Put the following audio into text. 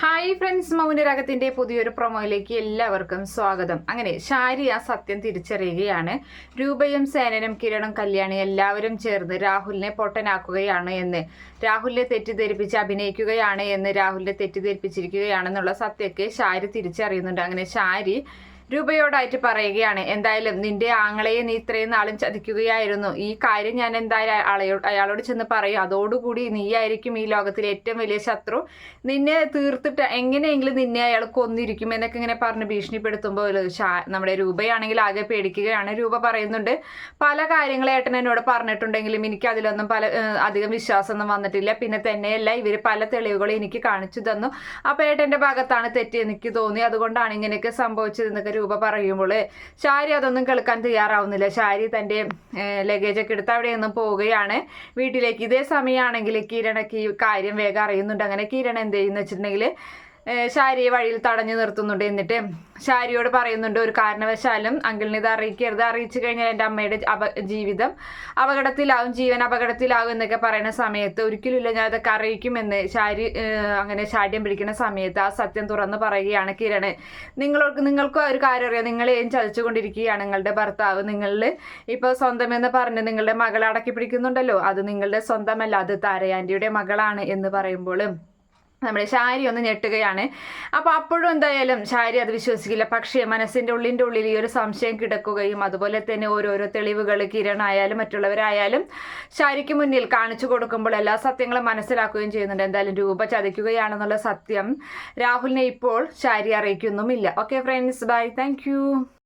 Hi friends, മൗനരാഗത്തിന്റെ പുതിയൊരു പ്രൊമോയിലേക്ക് എല്ലാവർക്കും സ്വാഗതം. അങ്ങനെ ശാരി ആ സത്യം തിരിച്ചറിയുകയാണ്. രൂപയും സേനനും കിരണും കല്യാണി എല്ലാവരും ചേർന്ന് രാഹുലിനെ പൊട്ടനാക്കുകയാണ് എന്ന്, രാഹുലിനെ തെറ്റിദ്ധരിപ്പിച്ച് അഭിനയിക്കുകയാണ് എന്ന്, രാഹുലിനെ തെറ്റിദ്ധരിപ്പിച്ചിരിക്കുകയാണെന്നുള്ള സത്യമൊക്കെ ശാരി തിരിച്ചറിയുന്നുണ്ട്. അങ്ങനെ ശാരി രൂപയോടായിട്ട് പറയുകയാണ്, എന്തായാലും നിന്റെ ആങ്ങളയെ നീ ഇത്രയും നാളും ചതിക്കുകയായിരുന്നു. ഈ കാര്യം ഞാൻ എന്തായാലും അയാളോട് ചെന്ന് പറയും. അതോടുകൂടി നീയായിരിക്കും ഈ ലോകത്തിലെ ഏറ്റവും വലിയ ശത്രു. നിന്നെ തീർത്തിട്ട് എങ്ങനെയെങ്കിലും നിന്നെ അയാൾ കൊന്നിരിക്കും എന്നൊക്കെ ഇങ്ങനെ പറഞ്ഞ് ഭീഷണിപ്പെടുത്തുമ്പോൾ നമ്മുടെ രൂപയാണെങ്കിൽ ആകെ പേടിക്കുകയാണ്. രൂപ പറയുന്നുണ്ട്, പല കാര്യങ്ങളും ഏട്ടൻ എന്നോട് പറഞ്ഞിട്ടുണ്ടെങ്കിലും എനിക്ക് അതിലൊന്നും അധികം വിശ്വാസമൊന്നും വന്നിട്ടില്ല. പിന്നെ തന്നെയല്ല, ഇവർ പല തെളിവുകളും എനിക്ക് കാണിച്ചു തന്നു. അപ്പോൾ ഏട്ടൻ്റെ ഭാഗത്താണ് തെറ്റ് എനിക്ക് തോന്നി. അതുകൊണ്ടാണ് ഇങ്ങനെയൊക്കെ സംഭവിച്ചതെന്നൊക്കെ രൂപ പറയുമ്പോൾ ശാരി അതൊന്നും കേൾക്കാൻ തയ്യാറാവുന്നില്ല. ശാരി തൻ്റെ ലഗേജൊക്കെ എടുത്ത് അവിടെ നിന്നും പോവുകയാണ് വീട്ടിലേക്ക്. ഇതേ സമയമാണെങ്കിൽ കിരണക്ക് ഈ കാര്യം വേഗം അറിയുന്നുണ്ട്. അങ്ങനെ കിരൺ എന്ത് ചെയ്യുന്നു വെച്ചിട്ടുണ്ടെങ്കിൽ ശാരിയെ വഴിയിൽ തടഞ്ഞു നിർത്തുന്നുണ്ട്. എന്നിട്ട് ശാരിയോട് പറയുന്നുണ്ട്, ഒരു കാരണവശാലും അങ്കിളിനെ ഇത് അറിയിക്കരുത്. അറിയിച്ചു കഴിഞ്ഞാൽ എൻ്റെ അമ്മയുടെ ജീവിതം അപകടത്തിലാവും, ജീവൻ അപകടത്തിലാവും എന്നൊക്കെ പറയുന്ന സമയത്ത് ഒരിക്കലുമില്ല, ഞാൻ അതൊക്കെ അറിയിക്കുമെന്ന് ശാരി അങ്ങനെ ശാഠ്യം പിടിക്കുന്ന സമയത്ത് ആ സത്യം തുറന്ന് പറയുകയാണ് കിരണ്. നിങ്ങൾക്കും ഒരു കാര്യം അറിയാം, നിങ്ങളെയും ചതിച്ചുകൊണ്ടിരിക്കുകയാണ് നിങ്ങളുടെ ഭർത്താവ്. നിങ്ങളിൽ ഇപ്പോൾ സ്വന്തമെന്ന് പറഞ്ഞ് നിങ്ങളുടെ മകളെ അടക്കി പിടിക്കുന്നുണ്ടല്ലോ, അത് നിങ്ങളുടെ സ്വന്തമല്ല, അത് താരയാൻ്റിയുടെ മകളാണ് എന്ന് പറയുമ്പോഴും നമ്മുടെ ശാരി ഒന്ന് ഞെട്ടുകയാണ്. അപ്പോൾ അപ്പോഴും എന്തായാലും ശാരി അത് വിശ്വസിക്കില്ല. പക്ഷേ മനസ്സിൻ്റെ ഉള്ളിൽ ഈ ഒരു സംശയം കിടക്കുകയും അതുപോലെ തന്നെ ഓരോരോ തെളിവുകൾ കിരണായാലും മറ്റുള്ളവരായാലും ശാരിക്ക് മുന്നിൽ കാണിച്ചു കൊടുക്കുമ്പോൾ എല്ലാ സത്യങ്ങളും മനസ്സിലാക്കുകയും ചെയ്യുന്നുണ്ട്. എന്തായാലും രൂപ ചതിക്കുകയാണെന്നുള്ള സത്യം രാഹുലിനെ ഇപ്പോൾ ശാരി അറിയിക്കുന്നുമില്ല. Okay friends, bye, thank